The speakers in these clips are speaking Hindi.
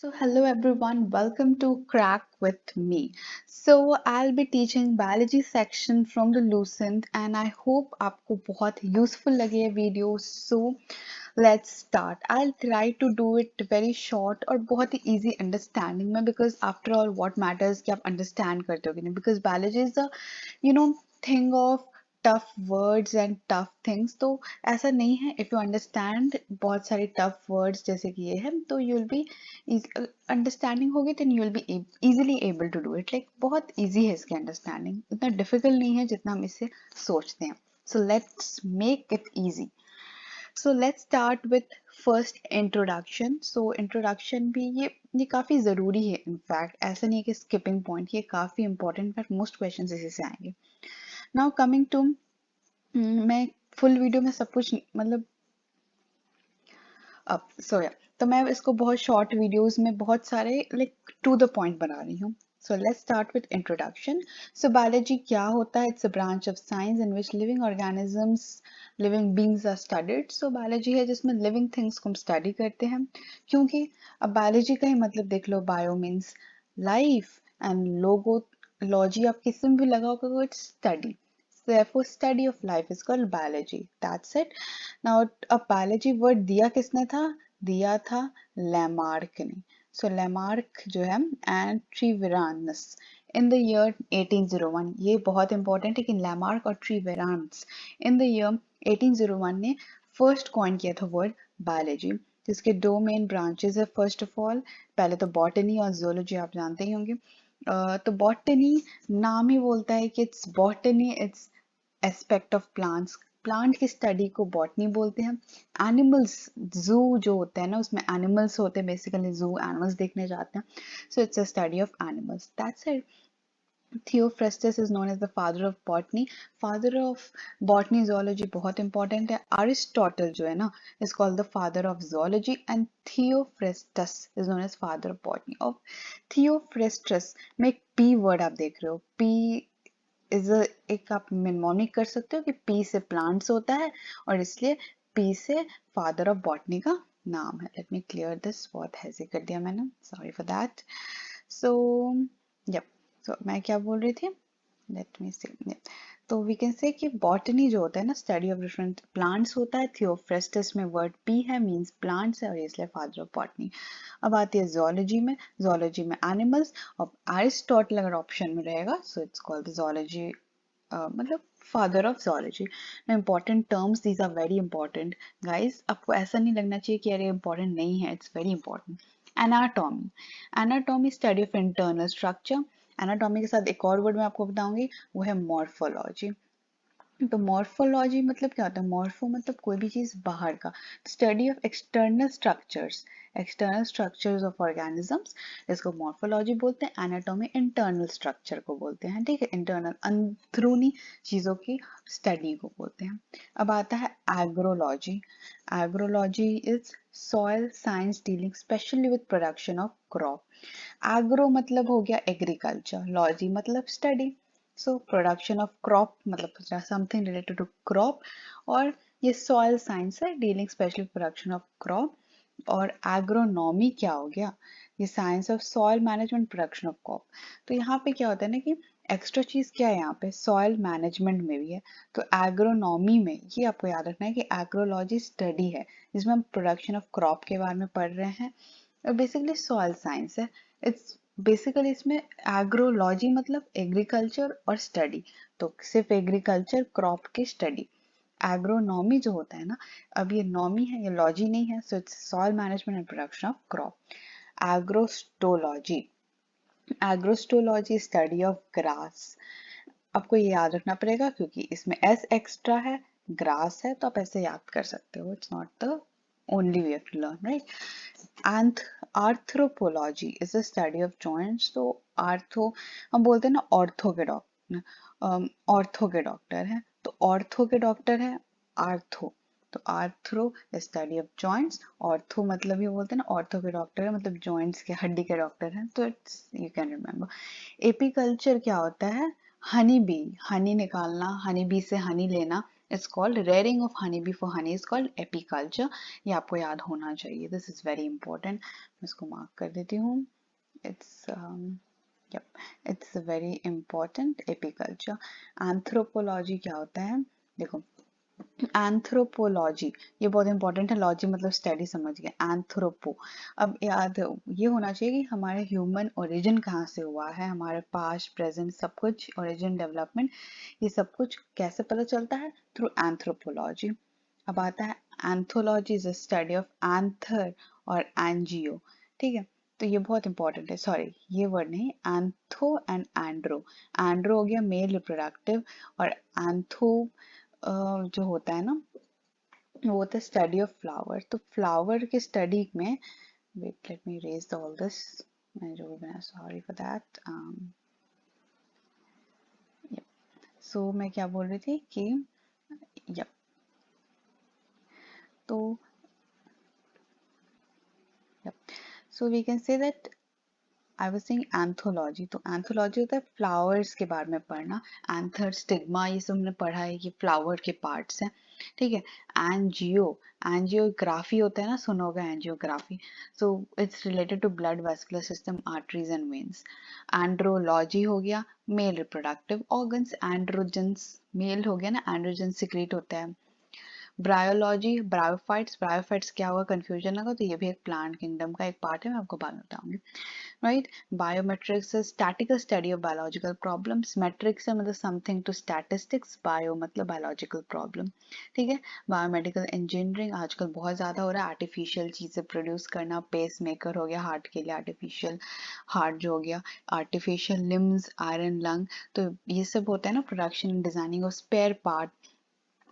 So hello everyone, welcome to Crack with me. So I'll be teaching biology section from the Lucent and I hope आपको बहुत useful लगे ये video. So let's start. I'll try to do it very short और बहुत ही easy understanding में because after all what matters कि आप understand करते हो कि नहीं because biology is a thing of tough words and tough things तो ऐसा नहीं है इफ यू अंडरस्टैंड बहुत सारे टफ वर्ड्स जैसे कि ये है तो यू विल बी अंडरस्टैंडिंग होगी then you will be easily able to do it like बहुत इजी है इसकी अंडरस्टैंडिंग इतना डिफिकल्ट नहीं है जितना हम इसे सोचते हैं so let's make it easy so let's start with first introduction so introduction भी ये काफ़ी ज़रूरी है इनफैक्ट ऐसा नहीं है कि स्किपिंग पॉइंट ये काफ़ी इंपॉर्टेंट है मोस्ट क्वेश्चन इसी से आएंगे नाउ कमिंग टू मैं फुल वीडियो में सब कुछ मतलब अब या तो मैं इसको बहुत शॉर्ट वीडियोस में बहुत सारे लाइक टू द पॉइंट बना रही हूँ so let's start with introduction so biology क्या होता है it's a branch of science in which living organisms living beings are studied so biology है जिसमें लिविंग थिंग्स को हम स्टडी करते हैं क्योंकि अब बायोलॉजी का ही मतलब देख लो bio means life and logo logy आप किसी में भी लगाओगे it's study therefore study of life is called biology that's it now a biology word दिया किसने था दिया था लैमार्क ने so लैमार्क जो है and ट्रीवेरानस in the year 1801 ये बहुत इंपॉर्टेंट है कि लैमार्क और ट्रीवेरानस in the year 1801 ने फर्स्ट कॉइन किया था वर्ड बायोलॉजी जिसके दो मेन ब्रांचेस है फर्स्ट ऑफ ऑल पहले तो बॉटनी और जोलॉजी आप जानते ही होंगे तो बॉटनी नाम ही बोलता है कि it's botany it's aspect of plants plant की स्टडी को बॉटनी बोलते हैं एनिमल्स जू जो होता है ना उसमें एनिमल्स होते हैं बेसिकली जू एनिमल्स देखने जाते हैं so it's a study of animals that's it Theophrastus is known as the father of botany. Father of botany zoology बहुत important है. Aristotle जो है ना is called the father of zoology and Theophrastus is known as father of botany. Of Theophrastus में एक P word आप देख रहे हो. P is a एक आप mnemonic कर सकते हो कि P से plants होता है और इसलिए P से father of botany का नाम है. Let me clear this. बहुत हैज़ी कर दिया मैंने. Sorry for that. So, yep. So, मैं क्या बोल रही थी लेट मी सी तो वी कैन से कि बॉटनी जो होता है ना स्टडी ऑफ डिफरेंट प्लांट्स होता है थियोफ्रेस्टस में वर्ड पी है मींस प्लांट्स है और इसलिए फादर ऑफ बॉटनी अब आती है जोलॉजी में एनिमल्स और एरिस्टोटल अगर ऑप्शन में रहेगा सो इट्स कॉल्ड जोलॉजी मतलब father of zoology important terms these are very important guys आपको ऐसा नहीं लगना चाहिए कि अरे इंपॉर्टेंट नहीं है it's very important anatomy study of internal structure anatomy के साथ एक और वर्ड मैं आपको बताऊंगी वो है मॉर्फोलॉजी तो मॉर्फोलॉजी मतलब क्या होता है मॉर्फो मतलब कोई भी चीज बाहर का study of external structures of organisms इसको मॉर्फोलॉजी बोलते हैं एनाटॉमी इंटरनल स्ट्रक्चर को बोलते हैं ठीक है इंटरनल अंदरूनी चीजों की स्टडी को बोलते हैं अब आता है agrology is soil science dealing specially with production of crop agro मतलब हो गया एग्रीकल्चर लॉजी मतलब study so production of crop मतलब समथिंग रिलेटेड टू क्रॉप और ये सॉइल साइंस है dealing specially production of crop और एग्रोनॉमी क्या हो गया ये science of soil management production of crop तो यहाँ पे क्या होता है ना कि एक्स्ट्रा चीज क्या है यहाँ पे सॉइल मैनेजमेंट में भी है तो एग्रोनॉमी में ये आपको याद रखना है कि एग्रोलॉजी स्टडी है जिसमें हम प्रोडक्शन ऑफ क्रॉप के बारे में पढ़ रहे हैं और बेसिकली सॉइल साइंस है इट्स बेसिकली इसमें एग्रोलॉजी मतलब एग्रीकल्चर और स्टडी तो सिर्फ एग्रीकल्चर क्रॉप की स्टडी एग्रोनॉमी जो होता है ना अब ये नॉमी है ये लॉजी नहीं है so it's soil management and production of crop agrostology study of grass आपको ये याद रखना पड़ेगा क्योंकि इसमें एस एक्स्ट्रा है ग्रास है तो आप ऐसे याद कर सकते हो it's not the only way to learn right and arthropology is the study of joints तो आर्थो हम बोलते हैं ना ऑर्थो के डॉक्टर हैं तो ऑर्थो के डॉक्टर है आर्थो तो arthro study of joints ortho मतलब ये बोलते हैं ना ऑर्थो के डॉक्टर है मतलब जॉइंट्स के हड्डी के डॉक्टर हैं तो it's you can remember apiculture क्या होता है हनी बी हनी निकालना हनी बी से हनी लेना It's called rearing of honeybee for honey is called apiculture. ये आपको याद होना चाहिए. This is very important. मैं इसको मार्क कर देती हूँ. It's yep, it's very important. apiculture. Anthropology क्या होता है? देखो, एंथ्रोपोलॉजी ये बहुत इंपॉर्टेंट है. लॉजी मतलब स्टडी, समझ गए. एंथ्रोपो, अब याद ये होना चाहिए कि हमारे ह्यूमन ओरिजिन कहाँ से हुआ है, हमारे पास्ट प्रेजेंट सब कुछ, ओरिजिन डेवलपमेंट, ये सब कुछ कैसे पता चलता है? Through anthropology. अब आता है anthology is a study of anther और एंजियो. ठीक है, तो ये बहुत इंपॉर्टेंट है. सॉरी, ये वर्ड नहीं, एंथो एंड एंड्रो. एंड्रो हो गया मेल रिप्रोडक्टिव, और एंथो जो होता है ना, वो होता है स्टडी ऑफ फ्लावर. तो फ्लावर के स्टडी में, wait let me raise all this, मैंने जो भी बनाया, सॉरी फॉर दैट. सो मैं क्या बोल रही थी कि यप, तो yup, so we can say that I was saying anthology. तो एंथोलॉजी होता है फ्लावर्स के बारे में पढ़ना. एंथर, स्टिग्मा, ये सब हमने पढ़ा है, ये फ्लावर के पार्ट्स हैं. ठीक है. एंजियो, एंजियोग्राफी होता है ना, सुना होगा angiography. So it's related to blood vascular system, arteries and veins. Andrology हो गया male reproductive organs. Androgens, male हो गया ना, एंड्रोजन सिक्रीट होता है. Bryology, bryophytes. ब्रायोफाइट्स क्या होगा, कंफ्यूजन लगा तो ये भी एक प्लांट किंगडम का एक पार्ट है, मैं आपको बाद में बताऊंगी. Right. Biometrics is statical study of biological problems. metrics है मतलब something to statistics. bio मतलब biological problem. ठीक है. बायोमेडिकल इंजीनियरिंग आजकल बहुत ज़्यादा हो रहा है. आर्टिफिशियल चीज़ें प्रोड्यूस करना, पेस मेकर हो गया हार्ट के लिए, आर्टिफिशियल हार्ट जो हो गया, आर्टिफिशियल लिम्स, आयरन लंग. तो ये सब होता है ना, production designing of spare part,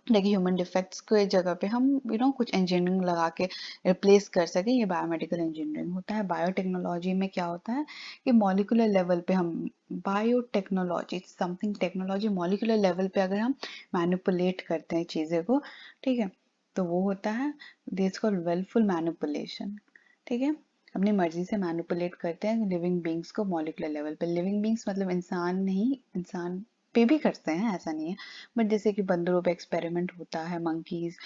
like human defects के जगह पे हम कुछ इंजीनियरिंग लगा के रिप्लेस कर सके, ये बायोमेडिकल इंजीनियरिंग होता है. बायोटेक्नोलॉजी में क्या होता है कि मॉलिक्यूलर लेवल पे हम, biotechnology something technology, molecular level पे अगर हम मैनिपुलेट करते हैं चीज़ें को, ठीक है, तो वो होता है दिस कॉल्ड विलफुल मैनिपुलेशन. ठीक है, अपनी मर्जी से मैनिपुलेट करते हैं लिविंग बींग्स को मॉलिक्यूलर लेवल पे. लिविंग बींग्स मतलब इंसान नहीं, इंसान पे भी करते हैं, ऐसा नहीं है, बट जैसे कि बंदरों पे एक्सपेरिमेंट होता है, मंकीज,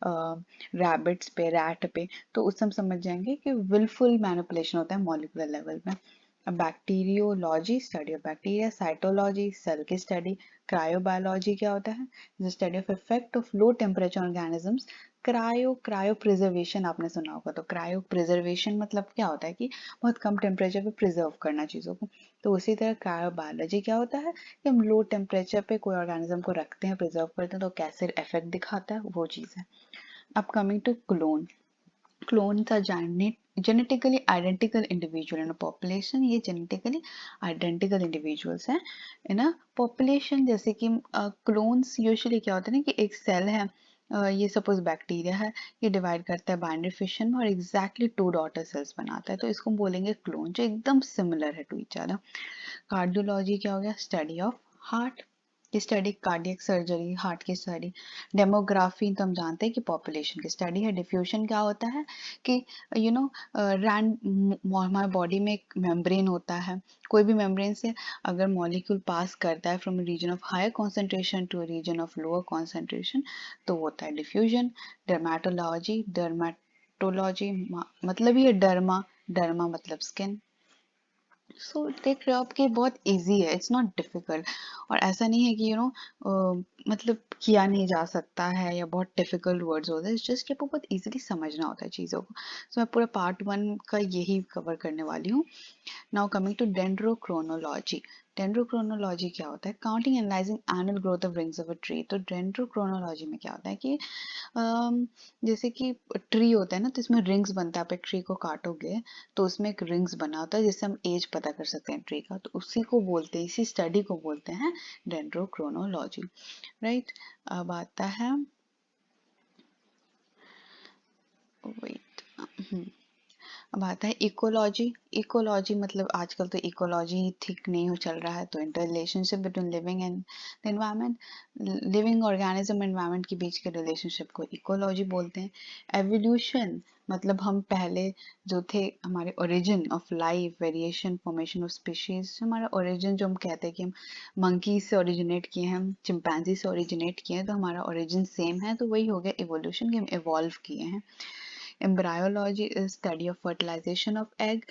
रैबिट्स पे, रैट पे, तो उस हम समझ जाएंगे कि विलफुल मैनिपुलेशन होता है मॉलिक्यूलर लेवल पे. Bacteriology, study of bacteria. Cytology, cell की स्टडी. क्रायोबायोलॉजी क्या होता है, study of effect of low temperature organisms. Cryopreservation आपने सुना होगा. तो क्रायो प्रिजर्वेशन मतलब क्या होता है कि बहुत कम टेम्परेचर पे प्रिजर्व करना चीज़ों को. तो उसी तरह क्रायोबायोलॉजी क्या होता है कि हम लो टेम्परेचर पे कोई ऑर्गेनिज्म को रखते हैं, प्रिजर्व करते हैं, तो कैसे इफेक्ट दिखाता है, वो चीज़ है. अब coming to clone. Clones are genetically identical individual in a population. ये genetically identical individuals हैं in a population. जैसे कि clones usually क्या होता है ना कि एक सेल है, ये सपोज बैक्टीरिया है, ये डिवाइड करता है बाइनरी फिशन में और एग्जैक्टली 2 डॉटर सेल्स बनाता है, तो इसको बोलेंगे क्लोन, जो एकदम सिमिलर है टू ईच अदर. कार्डियोलॉजी क्या हो गया, स्टडी ऑफ हार्ट की स्टडी, कार्डियक सर्जरी, हार्ट की स्टडी. डेमोग्राफी तो हम जानते हैं कि पॉपुलेशन की स्टडी है. डिफ्यूजन क्या होता है कि हमारे बॉडी में एक मेम्ब्रेन होता है, कोई भी मेम्ब्रेन से अगर मॉलिक्यूल पास करता है from region of higher concentration to region of lower concentration, तो होता है डिफ्यूजन. डर्मेटोलॉजी, डर्मेटोलॉजी मतलब ही है डर्मा, डर्मा मतलब स्किन. सो देख रहे हो आप कि बहुत इजी है, इट्स नॉट डिफिकल्ट. और ऐसा नहीं है कि मतलब किया नहीं जा सकता है या बहुत डिफिकल्ट वर्ड्स होते हैं, जस्ट कि आपको बहुत इजीली समझना होता है चीज़ों को. सो मैं पूरा पार्ट 1 का यही कवर करने वाली हूँ. Now coming to dendrochronology. Dendrochronology क्या होता है, counting analysing annual growth of rings of a tree. तो डेंड्रोक्रोनोलॉजी में क्या होता है कि जैसे कि ट्री होता है ना, तो इसमें रिंग्स बनता है. आप एक ट्री को काटोगे तो उसमें एक रिंग्स बना होता है जिससे हम एज पता कर सकते हैं ट्री का, तो उसी को बोलते हैं, इसी स्टडी को बोलते हैं डेंड्रोक्रोनोलॉजी. राइट. अब आता है, वेट, अब आता है इकोलॉजी। इकोलॉजी मतलब आजकल तो इकोलॉजी ठीक नहीं हो चल रहा है, तो inter relationship between living and the environment, living organism environment के बीच के रिलेशनशिप को इकोलॉजी बोलते हैं। एवोल्यूशन मतलब हम पहले जो थे, हमारे origin of life, variation, formation of species, हमारा ओरिजिन जो हम कहते हैं कि हम मंकी से ओरिजिनेट किए हैं, हम चिंपैंजी से ओरिजिनेट किए हैं, तो हमारा ओरिजिन सेम है, तो वही हो गया इवोल्यूशन कि हम इवॉल्व किए हैं। Embryology is study of fertilization of egg,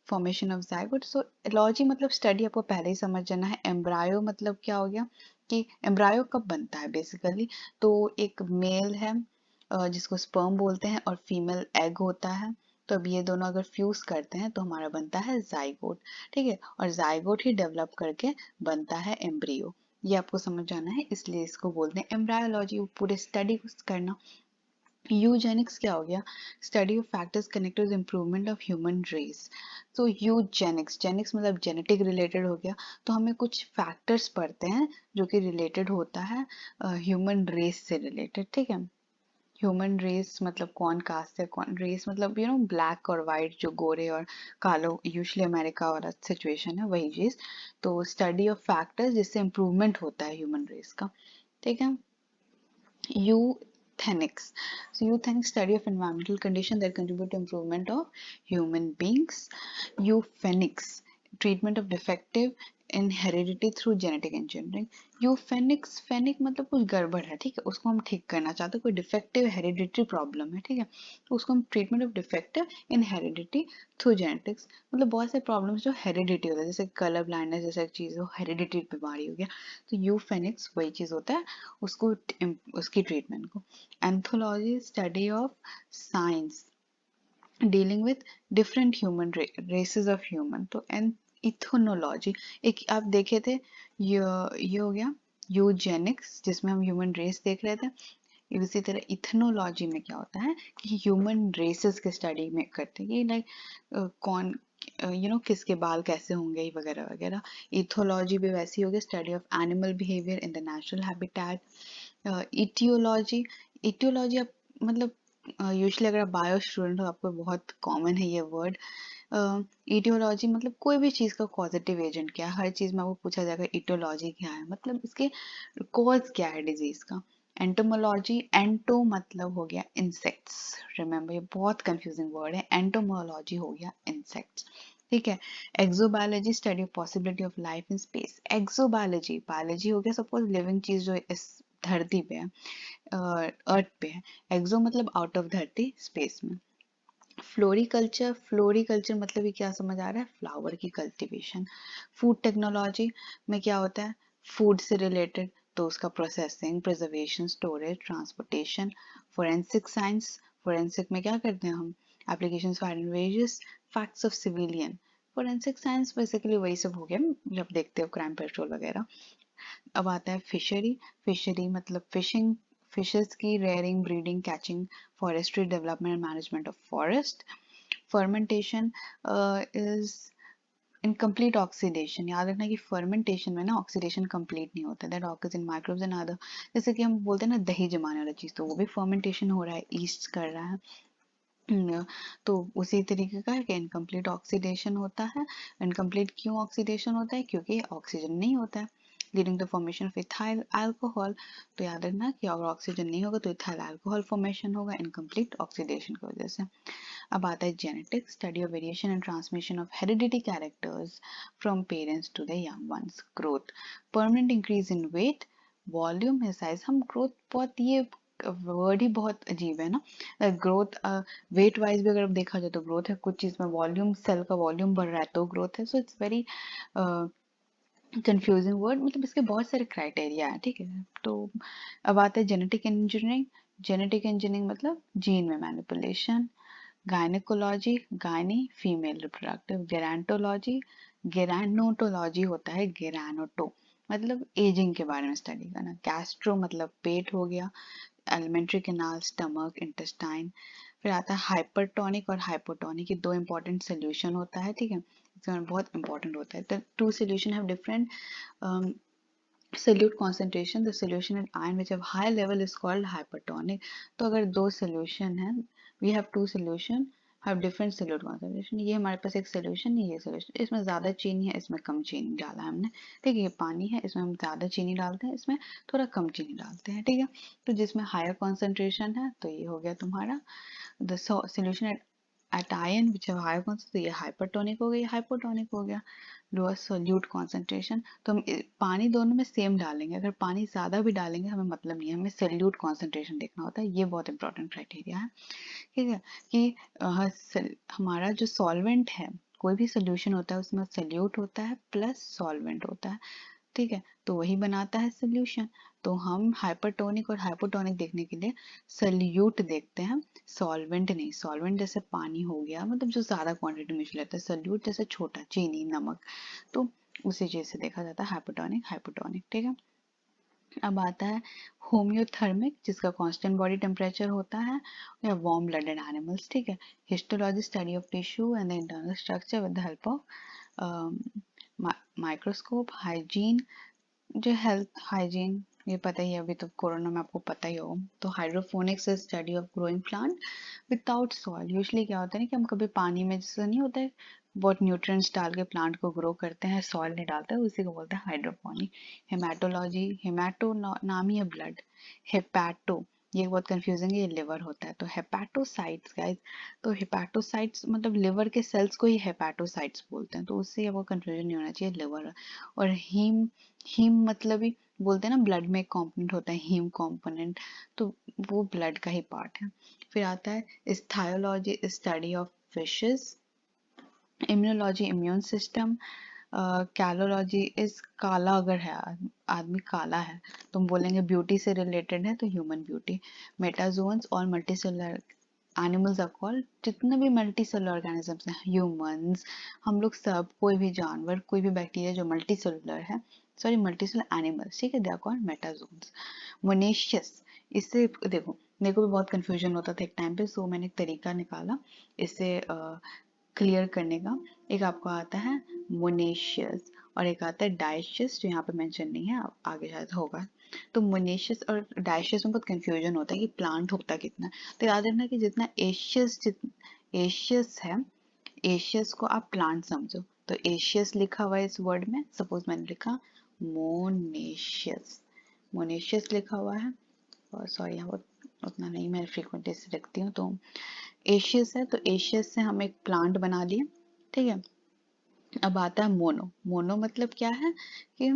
formation of zygote। So logy मतलब स्टडी, आपको पहले ही समझ जाना है। एम्ब्रायो मतलब क्या हो गया कि एम्ब्रायो कब बनता है बेसिकली, तो एक मेल है जिसको स्पर्म बोलते हैं, और फीमेल एग होता है। तो अब ये दोनों अगर फ्यूज करते हैं तो हमारा बनता है जाइगोट, ठीक है, और जाइगोट ही डेवलप करके बनता है एम्ब्रियो। ये आपको समझ जाना है, इसलिए इसको बोलते हैं एम्ब्रायोलॉजी। पूरे स्टडी करना। यूजेनिक्स क्या हो गया, study of factors connected improvement of human race. तो यूजेनिक्स, जेनिक्स मतलब जेनेटिक रिलेटेड हो गया, तो हमें कुछ फैक्टर्स पढ़ते हैं जो कि रिलेटेड होता है ह्यूमन रेस से रिलेटेड, ठीक है। ह्यूमन रेस मतलब कौन कास्ट है, कौन रेस मतलब ब्लैक और वाइट, जो गोरे और कालो, यूजली अमेरिका वाला सिचुएशन है, वही चीज। तो स्टडी ऑफ फैक्टर्स जिससे इम्प्रूवमेंट होता है ह्यूमन रेस का, ठीक है। Euthenics. So euthenics study of environmental conditions that contribute to improvement of human beings. Euphenics treatment of defective in heredity through genetic engineering. यूफेनिक्स, fennec मतलब कुछ गड़बड़ है, ठीक है, उसको हम ठीक करना चाहते हैं, कोई डिफेक्टिव हेरिडिटरी प्रॉब्लम है, ठीक है, तो उसको हम treatment of defective in heredity through genetics, मतलब बहुत से प्रॉब्लम्स जो हेरिडिटी होता है, जैसे कलर ब्लाइंडनेस जैसा एक चीज हो, हेरिडिटरी बीमारी हो गया, तो यूफेनिक्स वही चीज होता है, उसको उसकी ट्रीटमेंट को। Anthology study of science dealing with different human races of human, तो इथोनोलॉजी, एक आप देखे थे, ये हो गया यूजेनिक्स जिसमें हम ह्यूमन रेस देख रहे थे। इसी तरह इथनोलॉजी में क्या होता है कि ह्यूमन रेसेस के स्टडी में करते हैं कि लाइक कौन किसके बाल कैसे होंगे वगैरह वगैरह। इथोलॉजी भी वैसी होगी, study of animal behaviour in the natural habitat. Aetiology, aetiology आप मतलब यूजुअली अगर आप बायो स्टूडेंट हो आपको बहुत कॉमन है ये वर्ड। इटियोलॉजी मतलब कोई भी चीज़ का पॉजिटिव एजेंट क्या है, हर चीज़ में आपको पूछा जाएगा इटियोलॉजी क्या है, मतलब इसके कॉज क्या है डिजीज का। एंटोमोलॉजी, एंटो मतलब हो गया इंसेक्ट्स, रिमेंबर ये बहुत कंफ्यूजिंग वर्ड है, एंटोमोलॉजी हो गया इंसेक्ट्स, ठीक है। Exobiology study of possibility of life in space. Exobiology, biology हो गया सपोज लिविंग चीज जो इस धरती पे है, अर्थ पे है। एक्सो मतलब आउट ऑफ धरती, स्पेस में। फ्लोरिकल्चर, फ्लोरिकल्चर मतलब ये क्या समझ आ रहा है, फ्लावर की कल्टीवेशन। फूड टेक्नोलॉजी में क्या होता है, फूड से रिलेटेड, तो उसका processing, preservation, storage, transportation. Forensic science, forensic में क्या करते हैं हम, applications for various facts of civilian. Forensic science basically वही सब हो गया जब देखते हो क्राइम पेट्रोल वगैरह। अब आता है फिशरी, फिशरी मतलब फिशिंग, फिशेस की rearing, breeding, catching, forestry, development and management of forest. Fermentation is incomplete oxidation, याद रखना कि फर्मेंटेशन में ना ऑक्सीडेशन कंप्लीट नहीं होता, that occurs in microbes and other, जैसे कि हम बोलते हैं ना दही जमाने वाला चीज, तो वो भी फर्मेंटेशन हो रहा है, ईस्ट कर रहा है। तो उसी तरीके का है कि इनकम्प्लीट ऑक्सीडेशन होता है। इनकम्प्लीट क्यों ऑक्सीडेशन होता है, क्योंकि ऑक्सीजन नहीं होता है, leading to formation of ethyl alcohol. तो याद रखना कि अगर ऑक्सीजन नहीं होगा तो इथाइल अल्कोहल फॉर्मेशन होगा इनकम्प्लीट ऑक्सीडेशन की वजह से। अब आता है genetics, study of variation and transmission of heredity characters from parents to the young ones. Growth, permanent increase in weight, volume है साइज, हम ग्रोथ बहुत, ये वर्ड ही बहुत अजीब है ना, ग्रोथ वेट वाइज भी अगर देखा जाए तो ग्रोथ है, कुछ चीज में वॉल्यूम, सेल का वॉल्यूम बढ़ रहा है तो ग्रोथ है, so it's very confusing word, मतलब इसके बहुत सारे क्राइटेरिया है, ठीक है। तो अब आता है जेनेटिक इंजीनियरिंग, जेनेटिक इंजीनियरिंग मतलब जीन में manipulation. Gynaecology, gynae female reproductive. Gerontology, gerontology होता है गेरानोटो मतलब एजिंग के बारे में स्टडी करना। गैस्ट्रो मतलब पेट हो गया, एलिमेंट्री कैनाल, स्टमक, इंटेस्टाइन। फिर आता है हाइपरटोनिक और हाइपोटोनिक, ये दो इंपॉर्टेंट सोल्यूशन होता है, ठीक है, इसमें बहुत इंपॉर्टेंट होता है। The two solution have different solute concentration, the solution in iron which have high level is called hypertonic। तो अगर दो solution है, we have two solution, have different solute concentration. ये हमारे पास एक सोल्यूशन है, ये सोल्यूशन, इसमें ज़्यादा चीनी है, इसमें कम चीनी डाला है हमने, ठीक है। ये पानी है, इसमें हम ज़्यादा चीनी डालते हैं, इसमें थोड़ा कम चीनी डालते हैं, ठीक है। तो जिसमें हायर कॉन्सेंट्रेशन है तो ये हो गया तुम्हारा the solution at ion which have higher concentration, तो ये हाइपरटोनिक हो गया, ये हाइपोटोनिक हो गया। लोअर सोल्यूट कॉन्सेंट्रेशन, तो हम पानी दोनों में सेम डालेंगे, अगर पानी ज़्यादा भी डालेंगे हमें मतलब नहीं है, हमें सोल्यूट कॉन्सेंट्रेशन देखना होता है, ये बहुत इंपॉर्टेंट क्राइटेरिया है, ठीक है। कि हमारा जो सॉल्वेंट है, कोई भी सोल्यूशन होता है उसमें सोल्यूट होता है प्लस सॉल्वेंट होता है, ठीक है, तो वही बनाता है सोल्यूशन। तो हम हाइपरटोनिक और हाइपोटोनिक देखने के लिए सोल्यूट देखते हैं, सॉल्वेंट नहीं। सॉल्वेंट जैसे पानी हो गया, मतलब जो ज्यादा क्वांटिटी में लेता है, सोल्यूट जैसे छोटा, चीनी, नमक, तो उसी चीज से देखा जाता है हाइपोटोनिक हाइपोटोनिक, ठीक है। अब आता है होम्योथर्मिक, जिसका कांस्टेंट बॉडी टेम्परेचर होता है, या वार्म ब्लडेड एनिमल्स, ठीक है। Histology, study of tissue and the internal structure with the help of microscope. Hygiene, जो हेल्थ हाइजीन, ये पता ही है, अभी तो कोरोना में आपको पता ही होगा। तो hydroponics is study of growing plant without soil. Usually क्या होता है ना कि हम कभी पानी में, जैसे नहीं होता है बहुत न्यूट्रिएंट्स डाल के प्लांट को ग्रो करते हैं, सॉइल नहीं डालते, उसी को बोलते हैं हाइड्रोपोनिक। हेमाटोलॉजी, हेमाटो नाम ही है ब्लड, हेपैटो, ये बहुत कंफ्यूजिंग है, ये लिवर होता है। तो हेपैटोसाइट्स गाइस, तो हेपैटोसाइट्स मतलब लिवर के सेल्स को ही हेपैटोसाइट्स बोलते हैं, तो उससे वो कंफ्यूजन नहीं होना चाहिए, लिवर। और हीम, हीम मतलब ही बोलते हैं ना, ब्लड में एक कंपोनेंट होता है हीम कंपोनेंट, तो वो ब्लड का ही पार्ट है। फिर आता है ichthyology, study of fishes. Immunology, immune system. Caliology is काला, अगर है आदमी काला है तो हम बोलेंगे ब्यूटी से रिलेटेड है, तो ह्यूमन ब्यूटी। मेटाजोन्स और मल्टीसेलुलर एनिमल्स आर कॉल्ड, जितने भी मल्टीसेलुलर ऑर्गेनिजम्स हैं, ह्यूमंस, हम लोग सब, कोई भी जानवर, कोई भी बैक्टीरिया जो मल्टीसेलुलर है, सॉरी मल्टीसेलुलर एनिमल्स, ठीक है, दे आर कॉल्ड मेटाजोन्स। मोनेशियस, इससे देखो, मेरे को भी बहुत कंफ्यूजन होता था एक टाइम पे, सो मैंने एक तरीका निकाला इससे क्लियर करने का। एक आपको आता है मोनेशियस और एक आता है डायशियस, जो यहाँ पे मेंशन नहीं है, आगे शायद होगा। तो मोनेशियस और डायशियस में बहुत कंफ्यूजन होता है कि प्लांट होता कितना, तो याद रखना कि जितना एशियस है, एशियस को आप प्लांट समझो, तो एशियस लिखा हुआ है इस वर्ड में, सपोज मैंने लिखा मोनेशियस, मोनेशियस लिखा हुआ है, और सॉरी यहाँ उतना नहीं, मैं फ्रीक्वेंटली से रखती हूँ, तो एशियस है, तो एशियस से हम एक प्लांट बना लिए, ठीक है। अब आता है मोनो, मोनो मतलब क्या है कि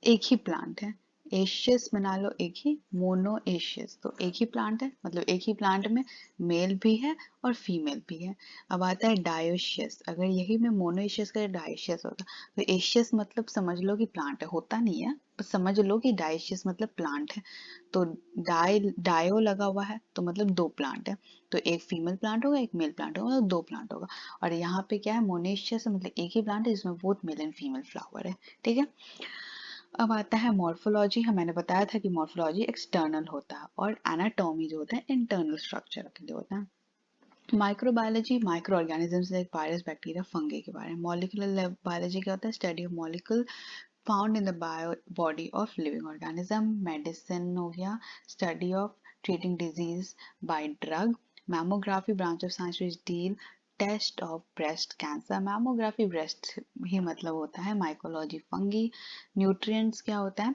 एक ही प्लांट है, एशियस बना लो एक ही, मोनो एशियस, तो एक ही प्लांट है, मतलब एक ही प्लांट में मेल भी है और फीमेल भी है। अब आता है डायोशियस, अगर यही में मोनो एशियस का डायोशियस होता, तो एशियस मतलब समझ लो कि प्लांट है, होता नहीं है, बस समझ लो कि डायोशियस मतलब प्लांट है। तो डायो लगा हुआ है तो मतलब दो प्लांट है, तो एक फीमेल प्लांट होगा, एक मेल प्लांट होगा, तो दो प्लांट होगा। और यहाँ पे क्या है, मोनेशियस मतलब एक ही प्लांट है जिसमें both male and female flower है, ठीक है। अब आता है मॉर्फोलॉजी, मैंने बताया था कि मॉर्फोलॉजी एक्सटर्नल होता है और एनाटॉमी जो होता है इंटरनल स्ट्रक्चर के लिए होता है। Microbiology, micro organisms like virus, bacteria, fungi के बारे में। मॉलिक्यूलर बायोलॉजी क्या होता है, study of molecule found in the body of living organism. Medicine हो गया, study of treating disease by drug. Mammography, branch of science which deal test of breast cancer, mammography breast ही मतलब होता है। Mycology, fungi. न्यूट्रिएंट्स क्या होता है,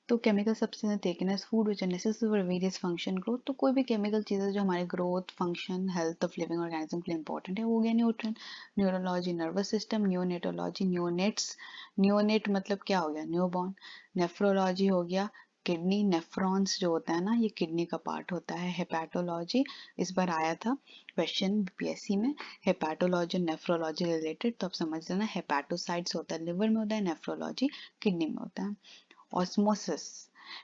तो chemical substance taken as food which are necessary for various function growth, तो कोई भी केमिकल चीज़ें जो हमारे growth, function, health of living organism के लिए इंपॉर्टेंट है, वो हो गया nutrient. Neurology, nervous system. Neonatology, neonates, neonate मतलब क्या हो गया, न्यूबॉर्न। नेफ्रोलॉजी हो गया किडनी, नेफ्रॉन्स जो होता है ना, ये किडनी का पार्ट होता है। हेपेटोलॉजी, इस बार आया था क्वेश्चन बीपीएससी में, हेपेटोलॉजी नेफ्रोलॉजी रिलेटेड, तो आप समझ लेना, हेपेटोसाइट्स होता है लिवर में होता है, नेफ्रोलॉजी किडनी में होता है। ऑस्मोसिस,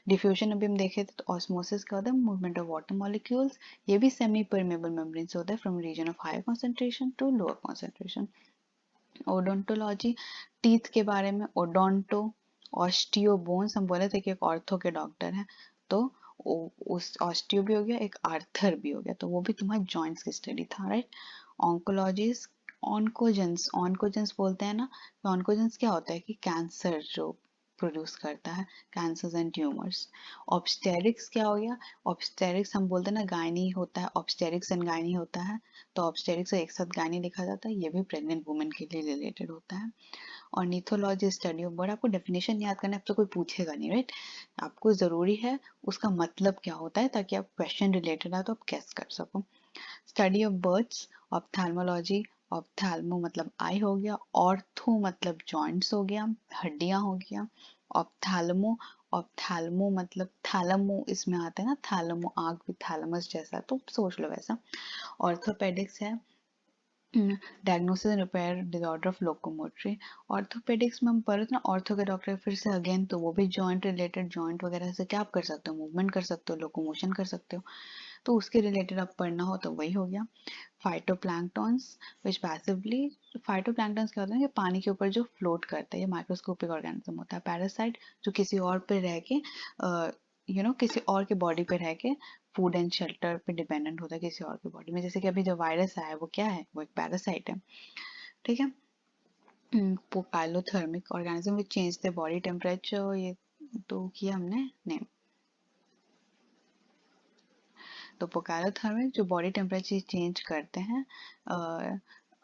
डिफ्यूजन अभी हम देखे थे, तो ऑस्मोसिस क्या होता है, मूवमेंट ऑफ वाटर मॉलिक्यूल्स, ये भी सेमी परमेबल मेम्ब्रेन से होता है, from region of higher concentration to lower concentration. Odontology, teeth के बारे में, ओडोंटो। ऑस्टियोबोन्स, हम बोले थे कि एक ऑर्थो के डॉक्टर हैं, तो उस ऑस्टियो भी हो गया, एक आर्थर भी हो गया, तो वो भी तुम्हारा जॉइंट्स की स्टडी था, राइट। ऑन्कोलॉजिस्ट, ऑन्कोजेंस, ऑन्कोजेंस बोलते हैं ना, तो ऑन्कोजेंस क्या होता है कि कैंसर जो प्रोड्यूस करता है, कैंसर्स एंड ट्यूमर्स। ऑब्स्टेरिक्स क्या हो गया? ऑब्स्टेरिक्स हम बोलते हैं ना, गायनी होता है, ऑब्स्टेरिक्स एंड गायनी होता है, तो ऑब्स्टेरिक्स एक साथ गायनी लिखा जाता है, ये भी प्रेग्नेंट वुमेन के लिए रिलेटेड होता है। और नीथोलॉजी स्टडी ऑफ बर्ड, आपको डेफिनेशन याद करना है, आपसे कोई पूछेगा नहीं, राइट? आपको जरूरी है उसका मतलब क्या होता है, ताकि आप क्वेश्चन रिलेटेड है तो आप गेस कर सको। स्टडी ऑफ बर्ड्स, ऑप्थेल्मोलॉजी, ऑप्थेल्मो मतलब आई हो गया, ऑर्थो मतलब जॉइंट्स हो गया, हड्डियां हो गया, ऑप्थेल्मो, ऑप्थेल्मो मतलब थैलमो इसमें आता है ना, थैलमो आंख भी थैलमस जैसा, तो सोच लो वैसा। ऑर्थोपेडिक्स है diagnosis and repair disorder of locomotory. Orthopaedics में हम पढ़े थे ना, ऑर्थो के डॉक्टर फिर से अगेन, तो वो भी जॉइंट रिलेटेड, जॉइंट वगैरह से क्या आप कर सकते हो, मूवमेंट कर सकते हो, लोकोमोशन कर सकते हो, तो उसके रिलेटेड आप पढ़ना हो तो वही हो गया। फाइटोप्लैंक्टन्स विच पैसिवली, फाइटोप्लैंक्टन्स क्या होता है कि पानी के ऊपर जो फ्लोट करता है, ये माइक्रोस्कोपिक ऑर्गेनिज्म होता है। पैरासाइट जो किसी और पे रह के किसी और के बॉडी पे रह के फूड एंड शेल्टर पे डिपेंडेंट होता है किसी और के बॉडी में, जैसे कि अभी जो वायरस आया है वो क्या है, वो एक पैरासाइट है, ठीक है। Poikilothermic organism which change the body temperature, ये तो किया हमने नेम। तो पोकैलोथर्मिक जो बॉडी टेम्परेचर चेंज करते हैं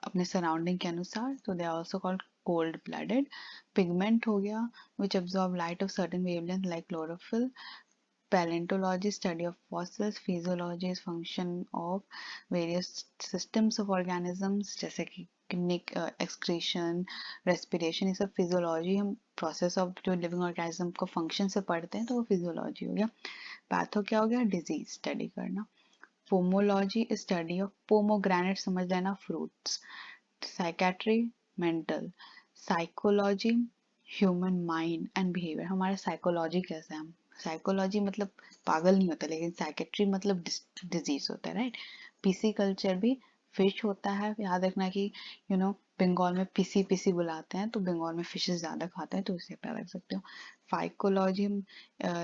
अपने सराउंडिंग के अनुसार, तो they are also called cold blooded. Pigment हो गया which absorb light of certain wavelength like chlorophyll. Paleontology, study of fossils. Physiology is function of various systems of organisms, जैसे कि excretion, respiration, ये सब फिजियोलॉजी, हम प्रोसेस ऑफ जो लिविंग ऑर्गेनिज्म को फंक्शन से पढ़ते हैं तो वो फिजियोलॉजी हो गया। पैथो क्या हो गया? डिजीज स्टडी करना। पोमोलॉजी स्टडी ऑफ पोमोग्रेनेट, समझ लेना, fruits. Psychiatry mental. Psychology human mind and behaviour, हमारा साइकोलॉजी कैसा है, हम साइकोलॉजी मतलब पागल नहीं होता, लेकिन साइकेट्री मतलब डिजीज होता है, राइट? पीसी कल्चर भी फिश होता है, याद रखना कि बंगाल में पीसी पीसी बुलाते हैं, तो बंगाल में फिशेस ज्यादा खाते हैं, तो इसे पता रख सकते हो। फाइकोलॉजी हम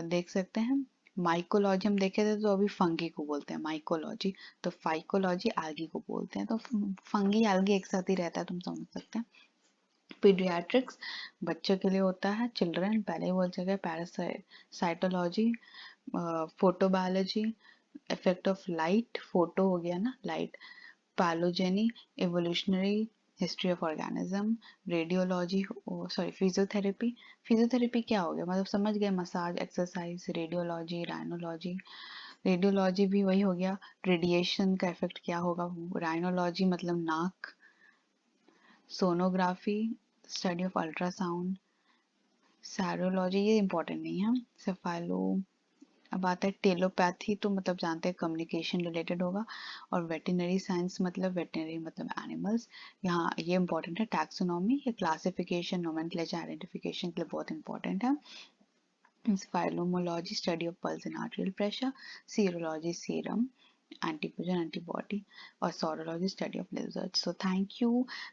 देख सकते हैं। माइकोलॉजी हम देखे थे, तो अभी फंगी को बोलते हैं माइकोलॉजी, तो फाइकोलॉजी एल्गी को बोलते हैं, तो फंगी एल्गी एक साथ ही रहता है, तुम समझ सकते हैं। पीडियाट्रिक्स बच्चों के लिए होता है, चिल्ड्रन पहले ही बोल चुके। Parasitology, photobiology, effect of light, photo हो गया ना, light. Phylogeny, evolutionary history of organism. Radiology, sorry physiotherapy, physiotherapy क्या हो गया, मतलब समझ गए, massage, exercise. Radiology, rhinology, radiology भी वही हो गया, रेडिएशन का इफेक्ट क्या होगा। राइनोलॉजी मतलब नाक। Sonography, study of ultrasound. Serology ये इंपॉर्टेंट नहीं है। सेफाइलो, अब आता है टेलोपैथी, तो मतलब जानते हैं कम्युनिकेशन रिलेटेड होगा। और वेटिनरी साइंस मतलब वेटिनरी मतलब एनिमल्स, यहाँ ये इंपॉर्टेंट है। टैक्सोनॉमी, ये क्लासिफिकेशन, नोमेनक्लेचर, आइडेंटिफिकेशन के लिए बहुत इंपॉर्टेंट है। Phylomology, study of pulse and arterial pressure. Serology, serum, antigen, antibody, और sorology, study of lizards. So thank you.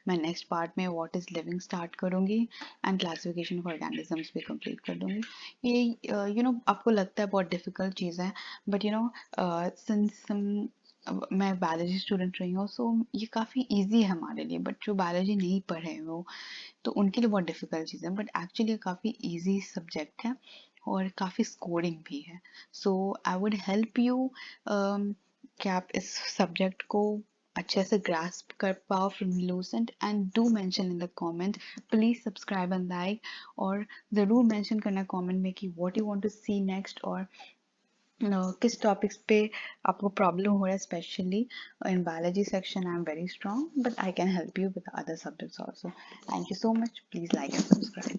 मैं next part में what is living start करूँगी and classification of organisms भी complete कर दूँगी। ये आपको लगता है बहुत difficult चीज़ है, but since मैं बायोलॉजी स्टूडेंट रही हूँ, सो ये काफ़ी इजी है हमारे लिए, बट जो बायोलॉजी नहीं पढ़े वो तो उनके लिए बहुत डिफिकल्ट चीज़ है, बट एक्चुअली काफ़ी इजी सब्जेक्ट है और काफ़ी स्कोरिंग भी है। सो आई वुड हेल्प यू कि आप इस सब्जेक्ट को अच्छे से ग्रास्प कर पाओ from Lucent, and do mention in the comment, please subscribe and like, और ज़रूर मेंशन करना कमेंट में कि what you want to see next, और किस टॉपिक्स पे आपको प्रॉब्लम हो रहा है, specially in biology section I am very strong, but I can help you with other subjects also. Thank you so much, please like and subscribe.